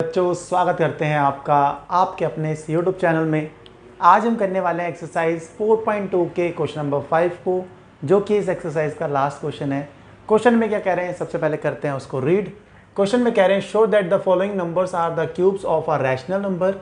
बच्चों स्वागत करते हैं आपका आपके अपने इस यूट्यूब चैनल में। आज हम करने वाले हैं एक्सरसाइज 4.2 के क्वेश्चन नंबर 5 को, जो कि इस एक्सरसाइज का लास्ट क्वेश्चन है। क्वेश्चन में क्या कह रहे हैं, सबसे पहले करते हैं उसको रीड। क्वेश्चन में कह रहे हैं show that the following numbers are the cubes of a rational number,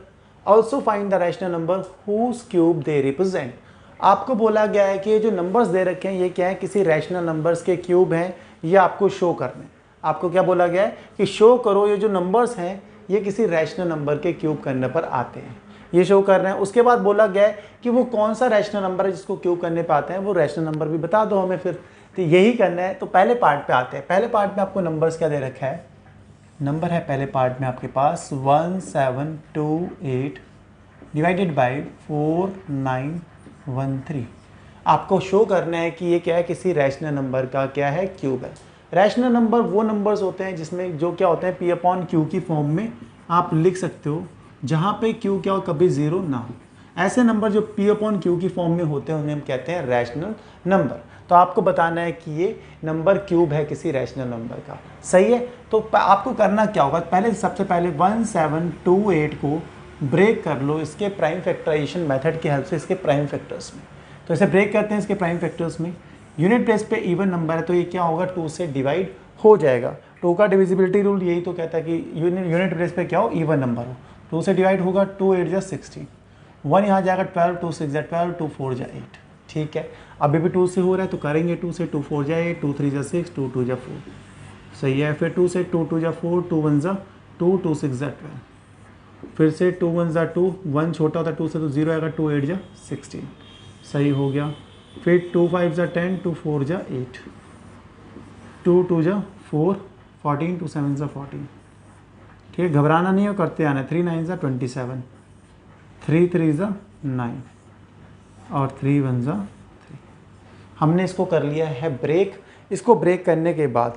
also find the rational number whose cube they represent. आपको बोला गया है कि ये जो नंबर्स दे रखे हैं ये क्या है, किसी रैशनल नंबर्स के क्यूब हैं, ये आपको शो करने। आपको क्या बोला गया है कि शो करो ये जो नंबर्स हैं ये किसी रैशनल नंबर के क्यूब करने पर आते हैं, ये शो कर रहे हैं। उसके बाद बोला गया है कि वो कौन सा रैशनल नंबर है जिसको क्यूब करने पे आते हैं, वो रैशनल नंबर भी बता दो हमें फिर। तो यही करना है। तो पहले पार्ट पे आते हैं। पहले पार्ट में आपको नंबर्स क्या दे रखा है, नंबर है पहले पार्ट में आपके पास 1728 डिवाइडेड बाई 4913। आपको शो करना है कि ये क्या है, किसी रैशनल नंबर का क्या है, क्यूब है। रैशनल नंबर वो नंबर्स होते हैं जिसमें जो क्या होते हैं पी अपॉन क्यू की फॉर्म में आप लिख सकते हो, जहाँ पे क्यू क्या हो, कभी ज़ीरो ना हो। ऐसे नंबर जो पी अपॉन क्यू की फॉर्म में होते हैं उन्हें हम कहते हैं रैशनल नंबर। तो आपको बताना है कि ये नंबर क्यूब है किसी रैशनल नंबर का, सही है। तो आपको करना क्या होगा, पहले सबसे पहले 1728 को ब्रेक कर लो इसके प्राइम फैक्टराइजेशन मेथड की हेल्प से, इसके प्राइम फैक्टर्स में। तो इसे ब्रेक करते हैं इसके प्राइम फैक्टर्स में। यूनिट प्लेस पे इवन नंबर है तो ये क्या होगा, 2 से डिवाइड हो जाएगा। 2 का डिविजिबिलिटी रूल यही तो कहता है कि यूनिट प्लेस पे क्या हो, इवन नंबर हो। 2 से डिवाइड होगा, 2 8 जा 16, 1 यहाँ जाएगा 12, 2 6 जा 12, 2 4 जा 8। ठीक है, अभी भी 2 से हो रहा है तो करेंगे 2 से, 2 4 जा 8, 2 3 जा 6, 2 2 जा 4, सही है। फिर 2 से 2 2 जा 4, 2 1 जा 2, 2 6 जा 12, फिर से 2 1 जा 2, 1 छोटा होता है 2 से तो 0 आएगा, 2 8 जा 16, सही हो गया। फिर 2 5 जा 10, 2 4 जा 8, 2 2 जा 4, 14, 2 7 जा 14। ठीक है, घबराना नहीं है, करते आना। 3 9 जा 27, 3 3 जा 9 और 3 1 जा 3। हमने इसको कर लिया है ब्रेक। इसको ब्रेक करने के बाद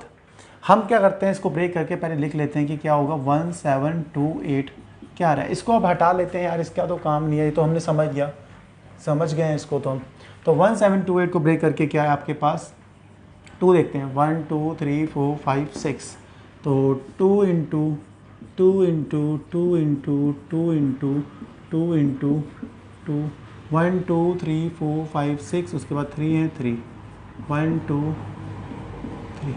हम क्या करते हैं, इसको ब्रेक करके पहले लिख लेते हैं कि क्या होगा, 1728 क्या आ रहा है। इसको अब हटा लेते हैं यार, इसका तो काम नहीं है, ये तो हमने समझ गया, समझ गए हैं इसको तो हम। तो 1728 को ब्रेक करके क्या है आपके पास, 2 देखते हैं, 1 2 3 4 5 6। तो 2 into 2 into 2 into 2 into 2 into 2, 1 2 3 4 5 6, उसके बाद 3 है 3, 1 2 3,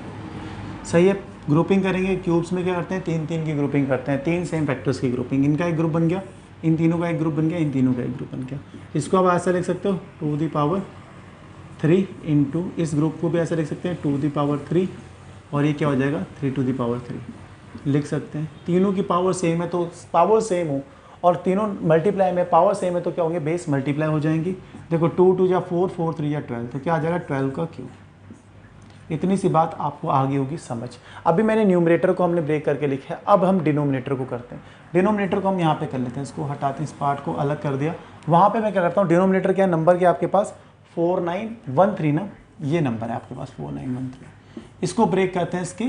सही है। ग्रुपिंग करेंगे क्यूब्स में, क्या करते हैं 3 3 की ग्रुपिंग करते हैं, 3 सेम फैक्टर्स की ग्रुपिंग। इनका एक ग्रुप बन गया, इन तीनों का एक ग्रुप बन गया, इन तीनों का एक ग्रुप बन गया। इसको आप ऐसा लिख सकते हो 2 दी पावर 3 इंटू, इस ग्रुप को भी ऐसा लिख सकते हैं 2 दी पावर 3, और ये क्या हो जाएगा 3 टू दी पावर 3 लिख सकते हैं। तीनों की पावर सेम है तो पावर सेम हो और तीनों मल्टीप्लाई में पावर सेम है तो क्या होंगे, बेस मल्टीप्लाई हो जाएंगी। देखो 2 2 जा 4, 4 3 जा 12, तो क्या आ जाएगा 12 का क्यूब। इतनी सी बात आपको आगे होगी समझ। अभी मैंने न्यूमरेटर को हमने ब्रेक करके लिखा है, अब हम डिनोमिनेटर को करते हैं। डिनोमिनेटर को हम यहाँ पे कर लेते हैं, इसको हटाते हैं, इस पार्ट को अलग कर दिया। वहाँ पे मैं क्या करता हूँ, डिनोमिनेटर क्या नंबर क्या आपके पास 4913 ना, ये नंबर है आपके पास 4913। इसको ब्रेक करते हैं इसके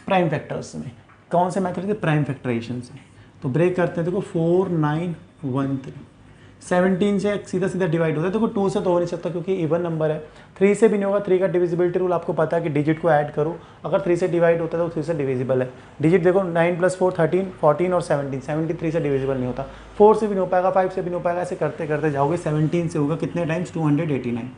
प्राइम फैक्टर्स में। कौन से मेथड से, प्राइम फैक्टराइजेशन से। तो ब्रेक करते हैं, देखो 4913 17 से सीधा सीधा डिवाइड होता है। देखो 2 से तो हो नहीं सकता क्योंकि इवन नंबर है, 3 से भी नहीं होगा। 3 का डिविजिबिलिटी रूल आपको पता है कि डिजिट को ऐड करो, अगर 3 से डिवाइड होता है तो 3 से डिविजिबल है। डिजिट देखो 9 + 4 13, 14 और 17, 73 से डिविजिबल नहीं होता, 4 से भी नहीं हो पाएगा, 5 से भी नहीं हो पाएगा। ऐसे करते करते जाओगे, 17 से होगा कितने टाइम्स, 289।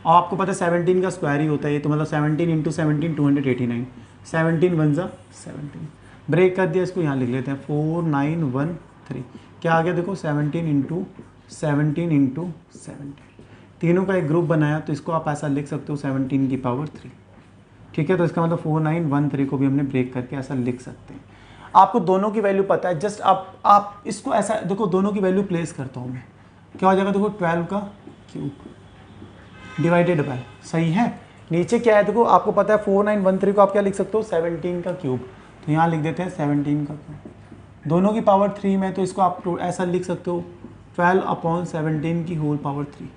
और आपको पता है 17 का स्क्वायर ही होता है ये, तो मतलब 17 इंटू 17 289, 17 1 जा 17। ब्रेक कर दिया, इसको यहाँ लिख लेते हैं 4913। क्या आ गया देखो 17 इंटू 17 इंटू 17, तीनों का एक ग्रुप बनाया तो इसको आप ऐसा लिख सकते हो 17 की पावर 3। ठीक है, तो इसका मतलब 4913 को भी हमने ब्रेक करके ऐसा लिख सकते हैं। आपको दोनों की वैल्यू पता है, जस्ट आप इसको ऐसा देखो, दोनों की वैल्यू प्लेस करता हूँ मैं, क्या हो जाएगा देखो 12 का क्यूब डिवाइडेड बाय, सही है। नीचे क्या है देखो, आपको पता है 4913 को आप क्या लिख सकते हो, 17 का क्यूब। तो यहाँ लिख देते हैं 17 का क्यूब, दोनों की पावर 3 में, तो इसको आप ऐसा लिख सकते हो 12/17 की होल पावर 3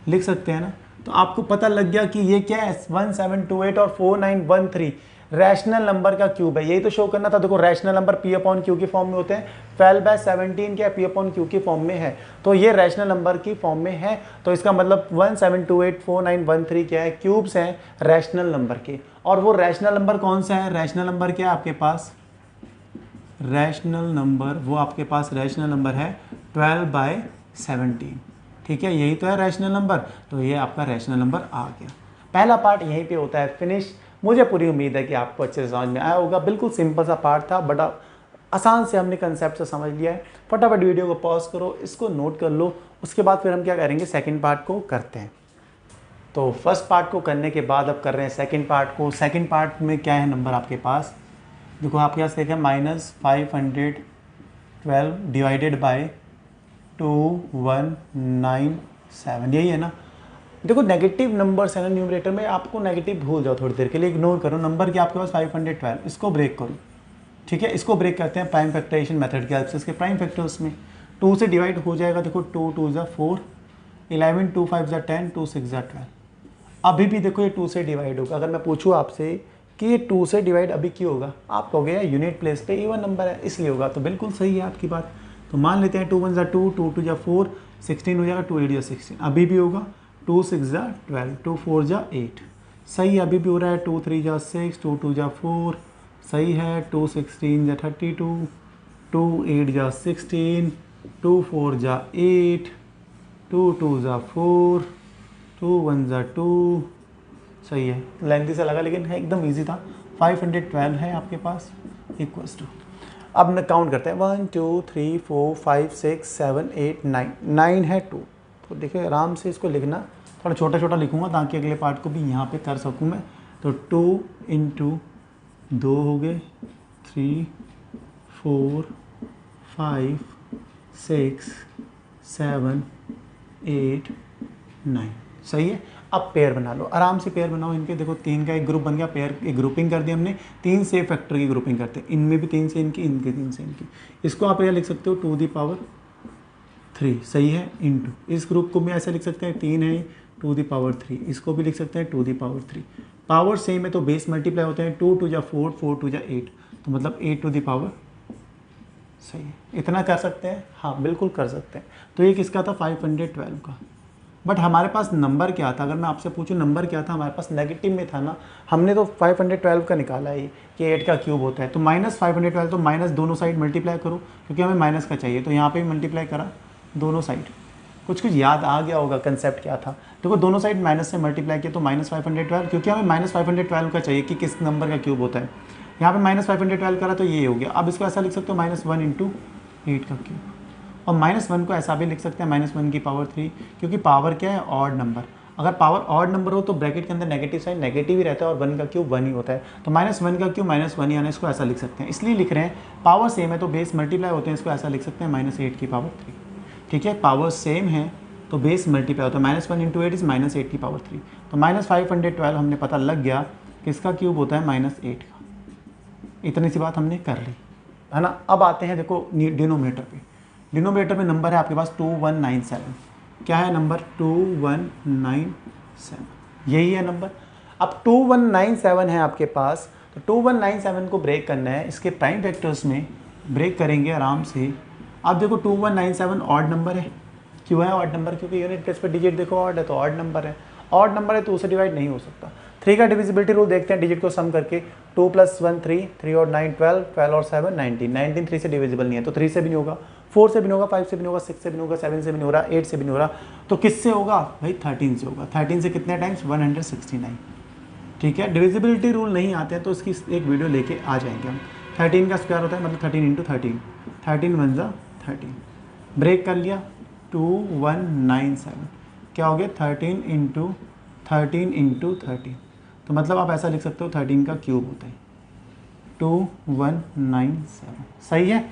लिख सकते हैं ना। तो आपको पता लग गया कि ये क्या है, 1728 और 4913 रैशनल नंबर का क्यूब है। यही तो शो करना था। देखो rational number P upon Q की फॉर्म में होते हैं, 12/17 क्या पी अपॉन क्यू की फॉर्म में है, तो ये रैशनल नंबर की फॉर्म में है। तो इसका मतलब 1728 4913 क्या है, क्यूब्स हैं रैशनल नंबर के। और वो रैशनल नंबर कौन सा है, रैशनल नंबर क्या है आपके पास रैशनल नंबर, वो आपके पास रैशनल नंबर है 12/17। ठीक है, यही तो है रैशनल नंबर, तो ये आपका रैशनल नंबर आ गया। पहला पार्ट यहीं पे होता है फिनिश। मुझे पूरी उम्मीद है कि आपको अच्छे से समझ में आया होगा। बिल्कुल सिंपल सा पार्ट था, बड़ा आसान से हमने कंसेप्ट से समझ लिया है। फटाफट वीडियो को पॉज करो, इसको नोट कर लो, उसके बाद फिर हम क्या करेंगे, सेकेंड पार्ट को करते हैं। तो फर्स्ट पार्ट को करने के बाद अब कर रहे हैं सेकेंड पार्ट को। सेकेंड पार्ट में क्या है नंबर आपके पास, देखो आपके पास देखें -512 डिवाइडेड बाय 2197, यही है ना। देखो नेगेटिव नंबर्स है ना न्यूमरेटर में, आपको नेगेटिव भूल जाओ थोड़ी देर के लिए, इग्नोर करो। नंबर के आपके पास 512, इसको ब्रेक करो। ठीक है, इसको ब्रेक करते हैं प्राइम फैक्टराइजेशन मेथड के हेल्प से। इसके प्राइम फैक्टर्स में 2 से डिवाइड हो जाएगा, देखो 2 2 ज़ा 4, 11 2 5 ज़ा 10, 2 6 ज़ा 12। अभी भी देखो ये 2 से डिवाइड होगा। अगर मैं पूछूँ आपसे कि ये 2 से डिवाइड अभी क्यों होगा, आप कहोगे यार यूनिट प्लेस पे इवन नंबर है इसलिए होगा, तो बिल्कुल सही है आपकी बात। तो मान लेते हैं 2 1 ज़ा 2, 2 2 ज़ा 4, 16 हो जाएगा, 2 8 ज़ा 16, अभी भी होगा। 2 6 ज़ा 12, 2 4 ज़ा 8, सही है, अभी भी हो रहा है। 2 3 ज़ा 6, 2 2 ज़ा 4, सही है। 2 16 ज़ा 32, 2 8 ज़ा 16, 2 4 ज़ा 8, 2 2 ज़ा 4, 2 1 ज़ा 2, सही है। लेंथी से लगा लेकिन है एकदम इजी था। 512 है आपके पास इक्वल्स टू, अब न काउंट करते हैं 1 2 3 4 5 6 7 8 9, 9 है 2। तो देखिए आराम से इसको लिखना, थोड़ा छोटा छोटा लिखूंगा ताकि अगले पार्ट को भी यहाँ पे कर सकूँ मैं। तो 2 इंटू 2 हो गए, 3 4 5 6 7 8 9, सही है। अब पेयर बना लो, आराम से पेयर बनाओ इनके। देखो 3 का एक ग्रुप बन गया, पेयर एक ग्रुपिंग कर दी हमने। 3 से फैक्टर की ग्रुपिंग करते हैं, इनमें भी 3 से इनकी, इनके 3 से इनकी। इसको आप यह लिख सकते हो 2 दी पावर 3, सही है, इंटू इस ग्रुप को भी ऐसे लिख सकते हैं, 3 है 2 दी पावर 3, इसको भी लिख सकते हैं 2 दी पावर 3। पावर सेम है तो बेस मल्टीप्लाई होते हैं, 2 2 जा 4, 4 2 जा 8, तो मतलब 8 टू दी पावर, सही है। इतना कर सकते हैं, हाँ बिल्कुल कर सकते हैं। तो ये किसका था, 512 का। बट हमारे पास नंबर क्या था, अगर मैं आपसे पूछूं नंबर क्या था, हमारे पास नेगेटिव में था ना। हमने तो 512 का निकाला है कि 8 का क्यूब होता है, तो -512, तो माइनस दोनों साइड मल्टीप्लाई करो क्योंकि हमें माइनस का चाहिए, तो यहाँ पे भी मल्टीप्लाई करा दोनों साइड। कुछ कुछ याद आ गया होगा कंसेप्ट क्या था। देखो दोनों साइड माइनस से मल्टीप्लाई किया तो -512, क्योंकि हमें -512 का चाहिए कि किस नंबर का क्यूब होता है। यहाँ पे -512 करा तो ये हो गया। अब इसको ऐसा लिख सकते हो -1 इंटू 8 का क्यूब, और -1 को ऐसा भी लिख सकते हैं -1 की पावर 3, क्योंकि पावर क्या है, ऑड नंबर। अगर पावर ऑड नंबर हो तो ब्रैकेट के अंदर नेगेटिव साइन नेगेटिव ही रहता है और 1 का क्यूब 1 ही होता है, तो -1 का क्यूब -1 यानी इसको ऐसा लिख सकते हैं। इसलिए लिख रहे हैं पावर सेम है तो बेस मल्टीप्लाई होते हैं, इसको ऐसा लिख सकते हैं -8 की पावर 3। ठीक है, पावर सेम है तो बेस मल्टीप्लाई होता है, -1 इंटू 8 इज -8 की पावर 3, तो -512 हमने पता लग गया किसका क्यूब होता है, -8 का। इतनी सी बात हमने कर ली है ना। अब आते हैं देखो डिनोमिनेटर पे। डिनोमिनेटर में नंबर है आपके पास 2197। क्या है नंबर, 2197, यही है नंबर। अब 2197 है आपके पास, तो 2197 को ब्रेक करना है, इसके प्राइम फैक्टर्स में ब्रेक करेंगे आराम से। अब देखो 2197 ऑड नंबर है, क्यों है ऑड नंबर, क्योंकि यूनिट प्लेस पे डिजिट देखो ऑड है तो ऑड नंबर है। ऑड नंबर है तो उसे डिवाइड नहीं हो सकता। 3 का डिविजिबिलिटी रूल देखते हैं, डिजिट को सम करके 2 + 1 3, 3 और 9 12, 12 और 7 19, 19 3 से डिविजिबल नहीं है तो 3 से भी नहीं होगा, 4 से भी नहीं होगा, 5 से भी नहीं होगा, 6 से भी नहीं होगा, 7 से भी नहीं हो रहा, 8 से भी नहीं हो रहा, तो किससे होगा भाई, 13 से होगा। 13 से कितने टाइम्स, 169। ठीक है, डिविजिबिलिटी रूल नहीं आते हैं तो इसकी एक वीडियो लेके आ जाएंगे हम। 13 का स्क्वायर होता है मतलब 13 इंटू 13, 13 1 ज़ा 13, ब्रेक कर लिया 2197, क्या हो गया 13 इंटू 13 इंटू 13, तो मतलब आप ऐसा लिख सकते हो 13 का क्यूब होता है 2197, सही है।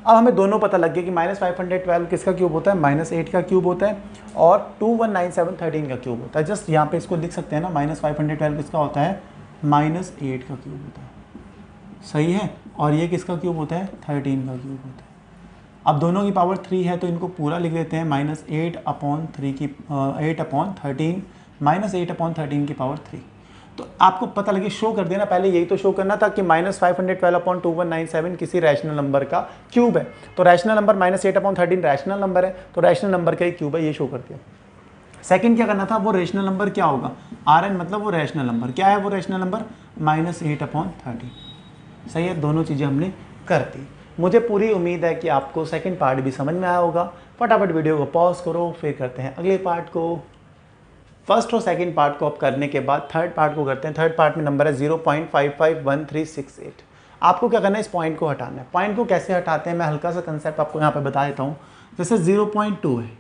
अब हमें दोनों पता लग गया कि -512 किसका क्यूब होता है, -8 का क्यूब होता है, और 2197 13 का क्यूब होता है। जस्ट यहाँ पे इसको लिख सकते हैं ना, -512 किसका होता है, -8 का क्यूब होता है, सही है। और ये किसका क्यूब होता है, 13 का क्यूब होता है। अब दोनों की पावर 3 है तो इनको पूरा लिख देते हैं, -8/3 की 8/13 -8/13 की पावर 3। तो आपको पता लगे, शो कर देना, पहले यही तो शो करना था कि -512/2197 किसी रैशनल नंबर का क्यूब है। तो रैशनल नंबर -8/13 रैशनल नंबर है, तो रैशनल नंबर का ही क्यूब है, ये शो कर दिया। सेकंड क्या करना था, वो रैशनल नंबर क्या होगा, Rn मतलब वो रैशनल नंबर क्या है, वो रैशनल नंबर -8/13, सही है। दोनों चीज़ें हमने कर दी। मुझे पूरी उम्मीद है कि आपको सेकंड पार्ट भी समझ में आया होगा। फटाफट वीडियो को पॉज करो, फिर करते हैं अगले पार्ट को। फर्स्ट और सेकंड पार्ट को अब करने के बाद थर्ड पार्ट को करते हैं। थर्ड पार्ट में नंबर है 0.551368। आपको क्या करना है, इस पॉइंट को हटाना है। पॉइंट को कैसे हटाते हैं मैं हल्का सा कंसेप्ट आपको यहाँ पे बता देता हूँ। जैसे 0.2 है,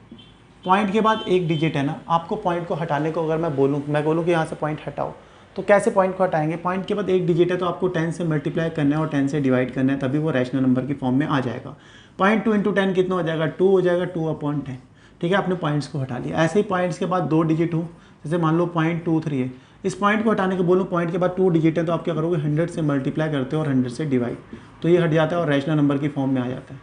पॉइंट के बाद एक डिजिट है ना, आपको पॉइंट को हटाने को अगर मैं बोलूँ कि यहाँ से पॉइंट हटाओ, तो कैसे पॉइंट को हटाएंगे। पॉइंट के बाद एक डिजिट है तो आपको 10 से मल्टीप्लाई करना है और 10 से डिवाइड करना है, तभी वो रैशनल नंबर की फॉर्म में आ जाएगा। 0.2 इंटू 10 कितना हो जाएगा, 2 हो जाएगा, 2/10। ठीक है, आपने पॉइंट्स को हटा लिया। ऐसे ही पॉइंट्स के बाद 2 डिजिट हो, जैसे मान लो 0.23 है, इस पॉइंट को हटाने को बोलो, पॉइंट के बाद 2 डिजिट है तो आप क्या करोगे, 100 से मल्टीप्लाई करते हो और 100 से डिवाइड, तो ये हट जाता है और रैशनल नंबर की फॉर्म में आ जाता है।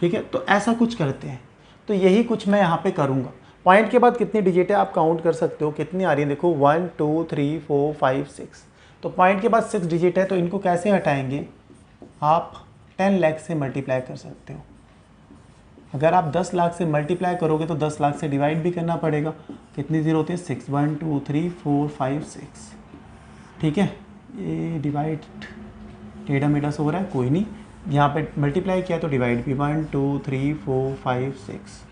ठीक है, तो ऐसा कुछ करते हैं। तो यही कुछ मैं यहाँ पे करूँगा। पॉइंट के बाद कितनी डिजिट है आप काउंट कर सकते हो, कितनी आ रही है देखो, 1 2 3 4 5 6। तो पॉइंट के बाद 6 डिजिट है, तो इनको कैसे हटाएंगे, आप 10 लाख से मल्टीप्लाई कर सकते हो। अगर आप 10 लाख से मल्टीप्लाई करोगे तो 10 लाख से डिवाइड भी करना पड़ेगा। कितनी जीरो होती है, 6, 1 2 3 4 5 6। ठीक है, ये डिवाइड टेढ़ा मेढ़ा से हो रहा है, कोई नहीं, यहाँ पे मल्टीप्लाई किया तो डिवाइड भी, 1 2 3 4 5 6।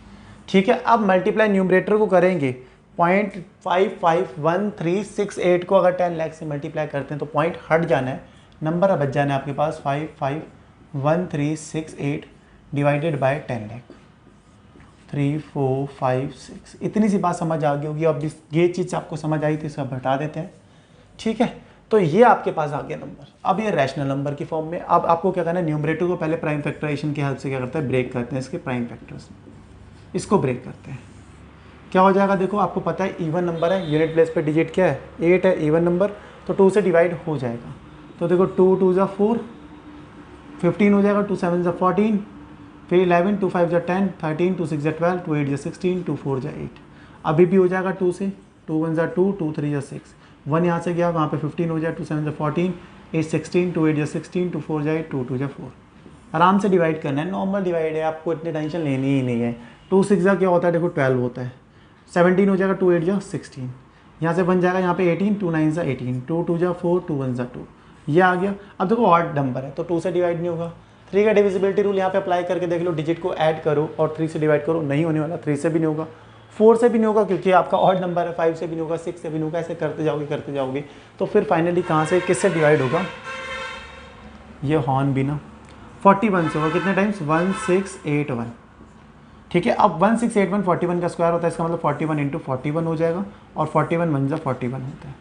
ठीक है, अब मल्टीप्लाई न्यूमरेटर को करेंगे। 0.55138 को अगर 10 लाख से मल्टीप्लाई करते हैं तो पॉइंट हट जाना है, नंबर बच जाना है आपके पास 55138 डिवाइडेड बाय 10 लाख, 3 4 5 6। इतनी सी बात समझ आ गई होगी। अब ये चीज़ आपको समझ आई थी, इसको हटा देते हैं। ठीक है, तो ये आपके पास आ गया नंबर। अब ये रैशनल नंबर की फॉर्म में। अब आपको क्या करना है, न्यूमरेटर को पहले प्राइम फैक्टराइजेशन की हेल्प से क्या करते हैं, ब्रेक करते हैं इसके प्राइम फैक्टर्स, इसको ब्रेक करते हैं। क्या हो जाएगा देखो, आपको पता है इवन नंबर है, यूनिट प्लेस पे डिजिट क्या है, 8 है, इवन नंबर, तो 2 से डिवाइड हो जाएगा। तो देखो 2 2 ज़ा 4, 15 हो जाएगा, 2 7 ज़ा 14, फिर 11, 2 5 ज़ा 10, 13, 2 6 ज़ा 12, 2 8 ज़ा 16, 2 4 ज़ा 8। अभी भी हो जाएगा 2 से, 2 1 ज़ा 2, 2 3 ज़ा 6, 1 यहाँ से गया, वहाँ पे 15 हो जाए, 2 7 ज़ा 14, 8 16, 2 8 ज़ा 16, 2 4 ज़ा 8, 2 2 ज़ा 4। आराम से डिवाइड करना है, नॉर्मल डिवाइड है, आपको इतनी टेंशन लेनी ही नहीं है। 2 6 ज़ा क्या होता है देखो, 12 होता है, 17 हो जाएगा, 2 8 ज़ा 16, यहाँ से बन जाएगा यहाँ पे 18, 2 9 ज़ा 18, 2 2 ज़ा 4, 2 1 ज़ा 2, ये आ गया। अब देखो ऑड नंबर है तो 2 से डिवाइड नहीं होगा। 3 का डिविजिबिलिटी रूल यहाँ पे अप्लाई करके देख लो, डिजिट को ऐड करो और 3 से डिवाइड करो, नहीं होने वाला। 3 से भी नहीं होगा, 4 से भी नहीं होगा क्योंकि आपका ऑड नंबर है, 5 से भी नहीं होगा, 6 से भी नहीं होगा। ऐसे करते जाओगे तो फिर फाइनली कहाँ से किससे डिवाइड होगा, ये हॉर्न भी ना 41 से होगा। कितने टाइम्स, 1681। ठीक है, अब 1681 41 का स्क्वायर होता है, इसका मतलब 41 इंटू 41 हो जाएगा और 41 1 जा 41 होता है।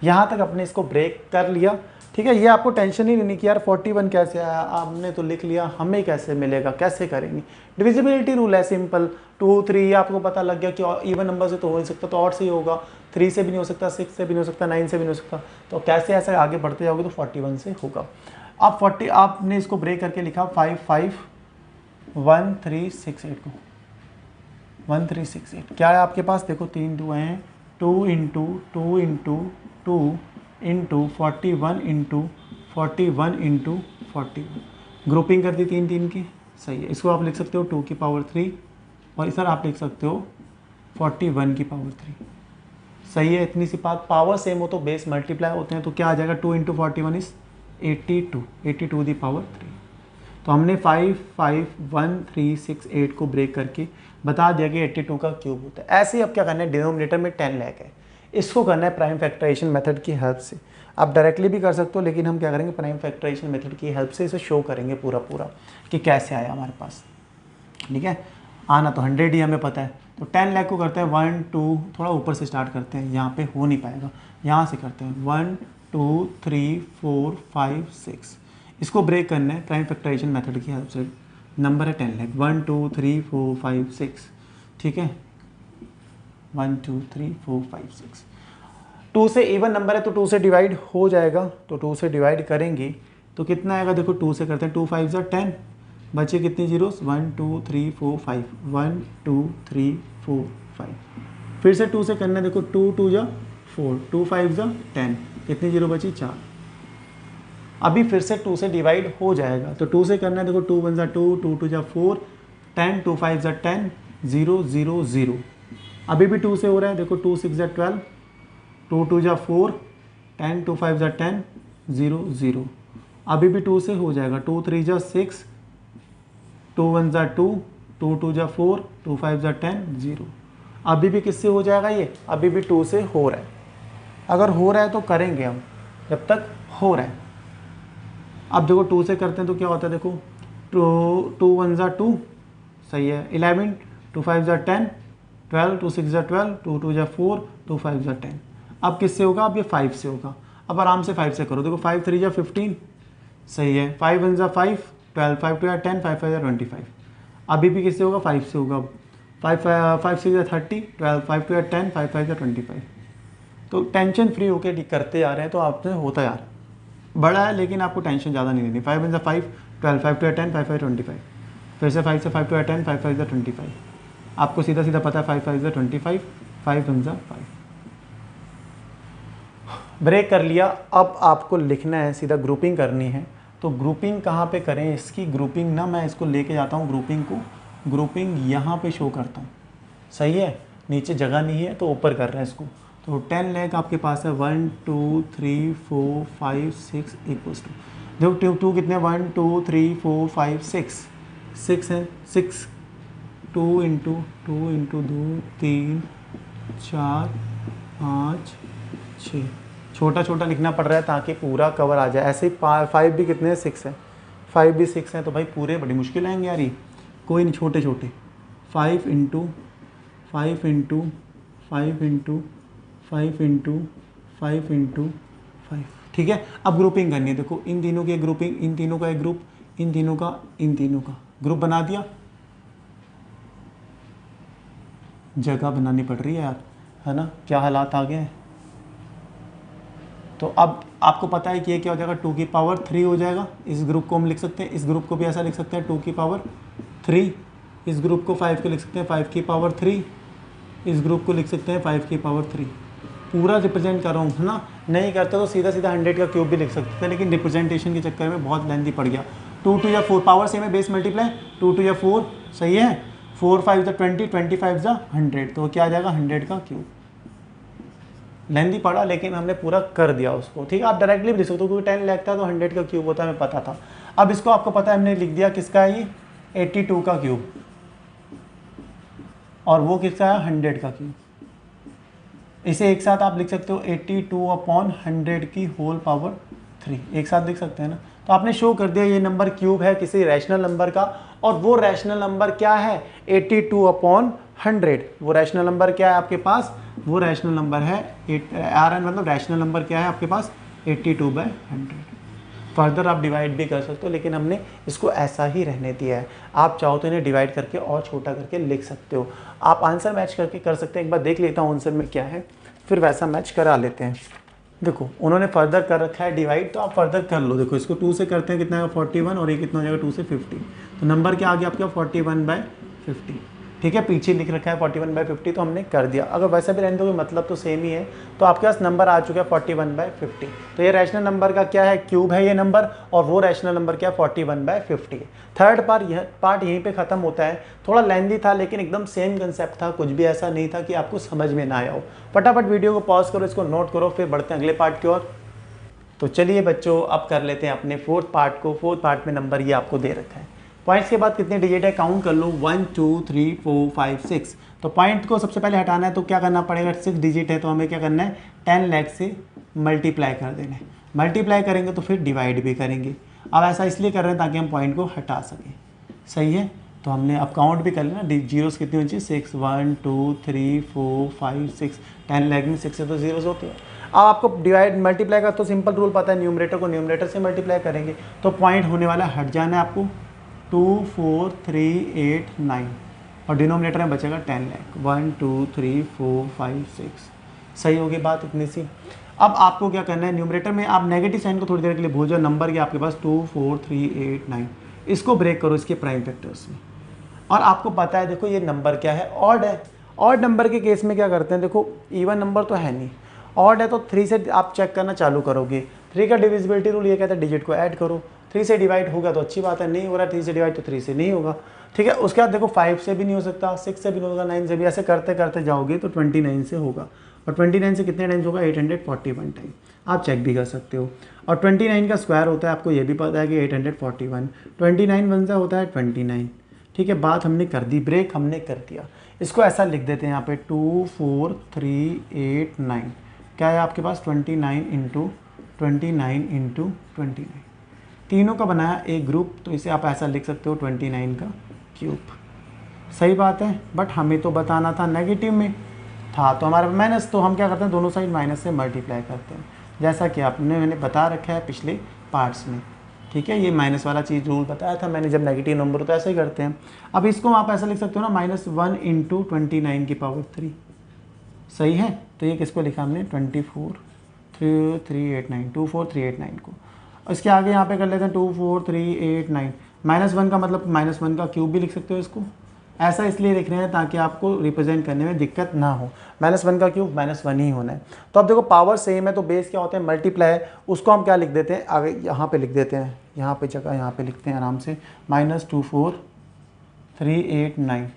यहाँ तक अपने इसको ब्रेक कर लिया। ठीक है, ये आपको टेंशन ही नहीं कि यार 41 कैसे आया, आपने तो लिख लिया, हमें कैसे मिलेगा, कैसे करेंगे। डिविजिबिलिटी रूल है सिंपल, 2 3 आपको पता लग गया कि इवन नंबर से तो हो नहीं सकता, तो ऑड से ही होगा, 3 से भी नहीं हो सकता, 6 से भी नहीं हो सकता, 9 से भी नहीं हो सकता। तो कैसे ऐसे आगे बढ़ते जाओगे तो 41 से होगा। अब 40 आपने इसको ब्रेक करके लिखा 55138 को, 1368 क्या है आपके पास, देखो 3 2 हैं, 2 into 2 into 2 into 41 into 41 into 41, grouping कर दी 3 3 की, सही है। इसको आप लिख सकते हो 2 की पावर 3 और सर आप लिख सकते हो 41 की पावर 3, सही है। इतनी सी बात, पावर सेम हो तो बेस मल्टीप्लाई होते हैं, तो क्या आ जाएगा 2 इंटू 41 इज 82, 82 दी पावर 3। तो हमने 55138 को ब्रेक करके बता दिया कि 82 का क्यूब होता है। ऐसे ही अब क्या करना है, डिनोमिनेटर में 10 लाख है, इसको करना है प्राइम फैक्टराइजेशन मेथड की हेल्प से। आप डायरेक्टली भी कर सकते हो, लेकिन हम क्या करेंगे, प्राइम फैक्टराइजेशन मेथड की हेल्प से इसे शो करेंगे पूरा कि कैसे आया हमारे पास। ठीक है, आना तो 100 ही हमें पता है, तो 10 लाख को करते हैं 1 2, थोड़ा ऊपर से स्टार्ट करते हैं, यहाँ पे हो नहीं पाएगा, यहाँ से करते हैं 1 2 3 4 5 6। इसको ब्रेक करना है प्राइम फैक्टराइजेशन मेथड की हेल्प से। नंबर है 10 लाख, 1 2 3 4 5 6। ठीक है, 1 2 3 4 5 6। 2 से इवन नंबर है तो 2 से डिवाइड हो जाएगा, तो 2 से डिवाइड करेंगे तो कितना आएगा, देखो 2 से करते हैं, 2 5 ज़ा 10, बचे कितनी जीरोस, 1 2 3 4 5, 1 2 3 4 5। फिर से 2 से करना है, देखो 2 2 ज़ा 4, 2 5 ज़ा 10, कितनी जीरो बची, 4। अभी फिर से 2 से डिवाइड हो जाएगा, तो 2 से करना है, देखो 2 1 ज़ा 2, 2 2 ज़ा 4, 10, 2 5 ज़ा 10, 0 0 0। अभी भी 2 से हो रहा है, देखो 2 6 ज़ा 12, 2 2 ज़ा 4, 10, 2 5 ज़ा 10, 0 0। अभी भी 2 से हो जाएगा, 2 3 जा 6, 2 1 जा 2, 2 2 जा 4, 2 5 जा 10, 0। अभी भी किससे हो जाएगा ये, अभी भी 2 से हो रहा है। अगर हो रहा है तो करेंगे हम, जब तक हो रहा है। अब देखो 2 से करते हैं तो क्या होता है, देखो 2 1 जा 2, सही है, 11, 2 5 जा 10, 12, 2 6 जा 12, 2 2 जा 4, 2 5 जा 10। अब किससे होगा, अब ये 5 से होगा। अब आराम से 5 से करो, देखो 5 3 जा 15, सही है, 5 1 जा 5, 12, 5 2 जा 10, 5 5 जा 25। अभी भी किससे होगा, 5 से होगा। 5 6 जा 30, 12, 5 2 जा 10, 5 5 जा 25। तो टेंशन फ्री होकर करते आ रहे हैं तो आपसे होता यार बड़ा है, लेकिन आपको टेंशन ज़्यादा नहीं लेनी। 5 1 जा 5, 12, 5 2 जा 10, 5 5 25। फिर से 5 से 5 2 जा 10, 5 5 जा 25। आपको सीधा सीधा पता है 5 5 जा 25, 5 1 जा 5। ब्रेक कर लिया। अब आपको लिखना है, सीधा ग्रुपिंग करनी है। तो ग्रुपिंग कहाँ पे करें इसकी, ग्रुपिंग ना मैं इसको लेके जाता हूँ ग्रुपिंग को, ग्रुपिंग यहाँ पे शो करता हूँ, सही है, नीचे जगह नहीं है तो ऊपर कर रहे हैं इसको। तो 10 लाख आपके पास है, 1 2 3 4 5 6 इक्वल्स टू, देखो 2 कितने, 1 2 3 4 5 6 है, 6 2 इंटू 2 3 4 5 6, छोटा छोटा लिखना पड़ रहा है ताकि पूरा कवर आ जाए। ऐसे ही 5 भी कितने हैं, 6 है, 5 भी 6 हैं, तो भाई पूरे बड़ी मुश्किल आएंगे यार ये, कोई नहीं, छोटे छोटे। 5 into 5 into 5 into 5 into 5 into 5, ठीक है। अब ग्रुपिंग करनी है, देखो इन तीनों की ग्रुपिंग, इन तीनों का एक ग्रुप, इन तीनों का ग्रुप बना दिया। जगह बनानी पड़ रही है यार, है ना, क्या हालात आ गए हैं। तो अब आपको पता है कि ये क्या हो जाएगा, 2 की पावर 3 हो जाएगा। इस ग्रुप को हम लिख सकते हैं, इस ग्रुप को भी ऐसा लिख सकते हैं 2 की पावर 3, इस ग्रुप को 5 को लिख सकते हैं 5 की पावर 3, इस ग्रुप को लिख सकते हैं 5 की पावर 3। पूरा रिप्रेजेंट कर रहा हूँ, है ना। नहीं करते तो सीधा सीधा 100 का क्यूब भी लिख सकते थे, लेकिन रिप्रेजेंटेशन के चक्कर में बहुत लेंथी पड़ गया। 2 2 या 4 पावर सेम है, बेस मल्टीप्लाई, 2 2 या 4, सही है, 4 5 जा 20, 25 जा 100, तो क्या आ जाएगा 100 का क्यूब। लेंथी पड़ा लेकिन हमने पूरा कर दिया उसको, ठीक है। आप डायरेक्टली भी लिख सकते हो क्योंकि 10 लाख था तो 100 का क्यूब होता है, हमें पता था। अब इसको आपको पता है, हमने लिख दिया किसका है ये, 82 का क्यूब, और वो किसका है, 100 का क्यूब। इसे एक साथ आप लिख सकते हो 82/100 की होल पावर 3, एक साथ लिख सकते हैं ना। तो आपने शो कर दिया ये नंबर क्यूब है किसी रैशनल नंबर का, और वो रैशनल नंबर क्या है, 82/100। वो रैशनल नंबर क्या है आपके पास, वो रैशनल नंबर है Rn, मतलब रैशनल नंबर क्या है आपके पास, 82/100। फर्दर आप डिवाइड भी कर सकते हो, लेकिन हमने इसको ऐसा ही रहने दिया है। आप चाहो तो इन्हें डिवाइड करके और छोटा करके लिख सकते हो। आप आंसर मैच करके कर सकते हैं। एक बार देख लेता हूँ आंसर में क्या है, फिर वैसा मैच करा लेते हैं। देखो उन्होंने फर्दर कर रखा है डिवाइड, तो आप फर्दर कर लो। देखो इसको 2 से करते हैं, कितना आएगा 41, और ये कितना हो जाएगा 2 से 50, तो नंबर क्या आ गया आपका 41/50, ठीक है। पीछे लिख रखा है 41/50, तो हमने कर दिया। अगर वैसा भी रहने दो मतलब तो सेम ही है, तो आपके पास नंबर आ चुका है 41/50। तो ये रैशनल नंबर का क्या है, क्यूब है ये नंबर, और वो रैशनल नंबर क्या है 41/50। थर्ड पार्ट यहीं पे ख़त्म होता है। थोड़ा लेंदी था लेकिन एकदम सेम कंसेप्ट था, कुछ भी ऐसा नहीं था कि आपको समझ में ना आया हो। फटाफट वीडियो को पॉज करो, इसको नोट करो, फिर बढ़ते हैं अगले पार्ट की ओर। तो चलिए बच्चों, अब कर लेते हैं अपने फोर्थ पार्ट को। फोर्थ पार्ट में नंबर ये आपको दे रखा है। पॉइंट्स के बाद कितने डिजिट है काउंट कर लो, 1 2 3 4 5 6। तो पॉइंट को सबसे पहले हटाना है तो क्या करना पड़ेगा, 6 डिजिट है तो हमें क्या करना है, 10 लाख से मल्टीप्लाई कर देना है। मल्टीप्लाई करेंगे तो फिर डिवाइड भी करेंगे। अब ऐसा इसलिए कर रहे हैं ताकि हम पॉइंट को हटा सकें, सही है। तो हमने अब काउंट भी कर लेना, जीरोस कितनी होनी चाहिए, 6 1 2 3 4 5 6। 10 लाख में 6 से तो जीरोस होते हैं। अब आपको डिवाइड मल्टीप्लाई का तो सिंपल रूल पता है, न्यूमरेटर को न्यूमरेटर से मल्टीप्लाई करेंगे तो पॉइंट होने वाला हट जाना है आपको, 2 4 3 8 9, और डिनोमिनेटर में बचेगा 10 लाख। 1 2 3 4 5 6, सही होगी बात इतनी सी। अब आपको क्या करना है, न्यूमरेटर में आप नेगेटिव साइन को थोड़ी देर के लिए भूल जाओ, नंबर के आपके पास 2 4 3 8 9, इसको ब्रेक करो इसके प्राइम फैक्टर्स में। और आपको पता है देखो ये नंबर क्या है, ऑड है। ऑड नंबर के केस में क्या करते हैं, देखो इवन नंबर तो है नहीं, ऑड है तो 3 से आप चेक करना चालू करोगे। 3 का डिविजिबिलिटी रूल ये कहता है डिजिट को ऐड करो, 3 से डिवाइड होगा तो अच्छी बात है, नहीं हो रहा 3 से डिवाइड तो 3 से नहीं होगा, ठीक है। उसके बाद देखो 5 से भी नहीं हो सकता, 6 से भी नहीं होगा, 9 से भी, ऐसे करते करते जाओगे तो 29 से होगा। और 29 से कितने टाइम्स होगा 841 टाइम, आप चेक भी कर सकते हो। और 29 का स्क्वायर होता है, आपको ये भी पता है कि 841, 29 वन सा होता है 29। ठीक है, बात हमने कर दी, ब्रेक हमने कर दिया। इसको ऐसा लिख देते हैं यहाँ पे 2 4 3 8 9, क्या है आपके पास 29 इंटू 29, तीनों का बनाया एक ग्रुप, तो इसे आप ऐसा लिख सकते हो 29 का क्यूब। सही बात है, बट हमें तो बताना था नेगेटिव में था, तो हमारा माइनस, तो हम क्या करते हैं दोनों साइड माइनस से मल्टीप्लाई करते हैं, जैसा कि मैंने बता रखा है पिछले पार्ट्स में। ठीक है, ये माइनस वाला चीज़ रूल बताया था मैंने, जब नेगेटिव नंबर हो तो ऐसे ही करते हैं। अब इसको आप ऐसा लिख सकते हो ना -1 इंटू 29 की पावर 3। सही है, तो ये किसको लिखा हमने 24,389 को। इसके आगे यहाँ पे कर लेते हैं 24,389, -1 का मतलब -1 का क्यूब भी लिख सकते हो इसको। ऐसा इसलिए लिख रहे हैं ताकि आपको रिप्रेजेंट करने में दिक्कत ना हो, -1 का क्यूब -1 ही होना है। तो अब देखो पावर सेम है तो बेस क्या होते हैं मल्टीप्लाई, उसको हम क्या लिख देते हैं आगे यहाँ पे लिख देते हैं, यहाँ पे जगह यहाँ पे लिखते हैं आराम से -24,389।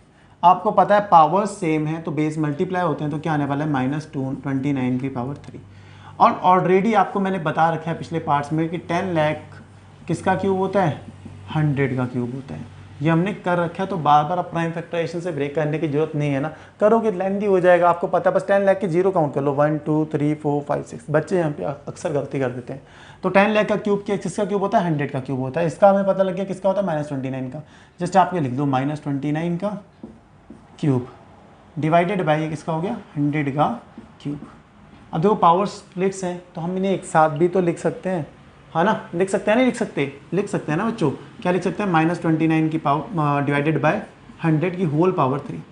आपको पता है पावर सेम है तो बेस मल्टीप्लाई होते हैं, तो क्या आने वाला है -29 की पावर 3। और ऑलरेडी आपको मैंने बता रखा है पिछले पार्ट्स में कि 10 लाख किसका क्यूब होता है 100 का क्यूब होता है। ये हमने कर रखा है, तो बार बार आप प्राइम फैक्टराइजेशन से ब्रेक करने की जरूरत नहीं है ना, करोगे लेंथी हो जाएगा। आपको पता है बस 10 लाख के जीरो काउंट कर लो, 1 2 3 4 5 6। बच्चे यहाँ पे अक्सर गलती कर देते हैं। तो 10 लाख का क्यूब किसका क्यूब होता है 100 का क्यूब होता है। इसका हमें पता लग गया किसका होता है -29 का। जस्ट आप ये लिख दो -29 का क्यूब डिवाइडेड बाई किसका हो गया 100 का क्यूब। अब देखो पावर स्प्लिट्स हैं तो हम इन्हें एक साथ भी तो लिख सकते हैं, है ना, लिख सकते हैं, नहीं लिख सकते, लिख सकते हैं ना बच्चों। क्या लिख सकते हैं -29 की पावर डिवाइडेड बाय 100 की होल पावर 3।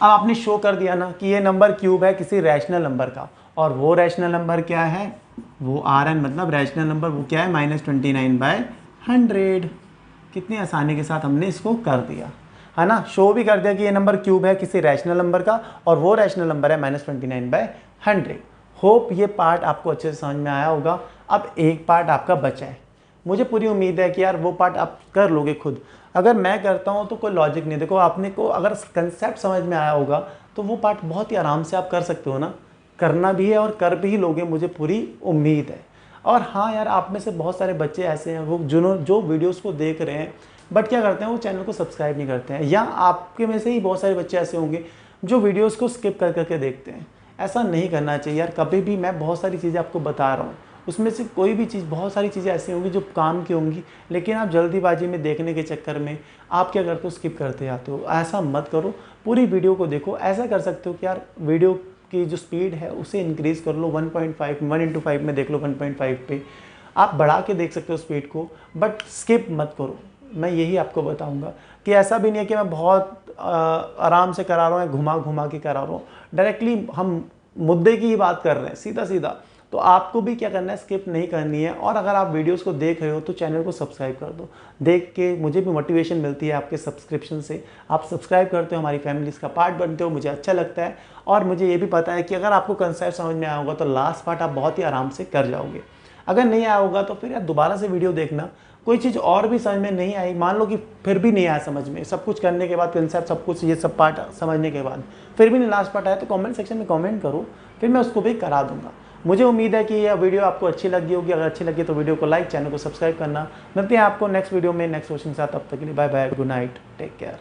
अब आपने शो कर दिया ना कि ये नंबर क्यूब है किसी रैशनल नंबर का, और वो रैशनल नंबर क्या है वो Rn, मतलब रैशनल नंबर वो क्या है -29/100। कितनी आसानी के साथ हमने इसको कर दिया, है ना, शो भी कर दिया कि ये नंबर क्यूब है किसी रैशनल नंबर का और वो रैशनल नंबर है -29/100। होप ये पार्ट आपको अच्छे से समझ में आया होगा। अब एक पार्ट आपका बचा है, मुझे पूरी उम्मीद है कि यार वो पार्ट आप कर लोगे खुद। अगर मैं करता हूँ तो कोई लॉजिक नहीं, देखो आपने को अगर कंसेप्ट समझ में आया होगा तो वो पार्ट बहुत ही आराम से आप कर सकते हो ना, करना भी है और कर भी लोगे, मुझे पूरी उम्मीद है। और हाँ यार, आप में से बहुत सारे बच्चे ऐसे हैं वो जो वीडियोस को देख रहे हैं बट क्या करते हैं वो चैनल को सब्सक्राइब नहीं करते हैं, या आपके में से ही बहुत सारे बच्चे ऐसे होंगे जो वीडियोस को स्किप कर करके देखते हैं। ऐसा नहीं करना चाहिए यार, कभी भी मैं बहुत सारी चीज़ें आपको बता रहा हूँ, उसमें से कोई भी चीज़, बहुत सारी चीज़ें ऐसी होंगी जो काम की होंगी, लेकिन आप जल्दीबाजी में देखने के चक्कर में आप क्या करते हो स्किप करते जाते हो। ऐसा मत करो, पूरी वीडियो को देखो। ऐसा कर सकते हो कि यार वीडियो की जो स्पीड है उसे इंक्रीज़ कर लो, 1.5 में देख लो, 1.5 पे आप बढ़ा के देख सकते हो स्पीड को, बट स्किप मत करो। मैं यही आपको बताऊंगा कि ऐसा भी नहीं है कि मैं बहुत आराम से करा रहा हूँ, घुमा घुमा के करा रहा हूँ, डायरेक्टली हम मुद्दे की ही बात कर रहे हैं सीधा सीधा। तो आपको भी क्या करना है, स्किप नहीं करनी है। और अगर आप वीडियोस को देख रहे हो तो चैनल को सब्सक्राइब कर दो, देख के मुझे भी मोटिवेशन मिलती है आपके सब्सक्रिप्शन से। आप सब्सक्राइब करते हो, हमारी फैमिली का पार्ट बनते हो, मुझे अच्छा लगता है। और मुझे ये भी पता है कि अगर आपको कंसेप्ट समझ में आया होगा तो लास्ट पार्ट आप बहुत ही आराम से कर जाओगे। अगर नहीं आया होगा तो फिर यार दोबारा से वीडियो देखना, कोई चीज़ और भी समझ में नहीं आई, मान लो कि फिर भी नहीं आया समझ में, सब कुछ करने के बाद, कंसेप्ट सब कुछ ये सब पार्ट समझने के बाद फिर भी नहीं लास्ट पार्ट आया, तो कमेंट सेक्शन में कमेंट करो, फिर मैं उसको भी करा दूंगा। मुझे उम्मीद है कि यह वीडियो आपको अच्छी लगी होगी। अगर अच्छी लगी तो वीडियो को लाइक, चैनल को सब्सक्राइब करना। मिलते हैं आपको नेक्स्ट वीडियो में नेक्स्ट क्वेश्चन के साथ, तब तक के लिए bye bye, good night, take care.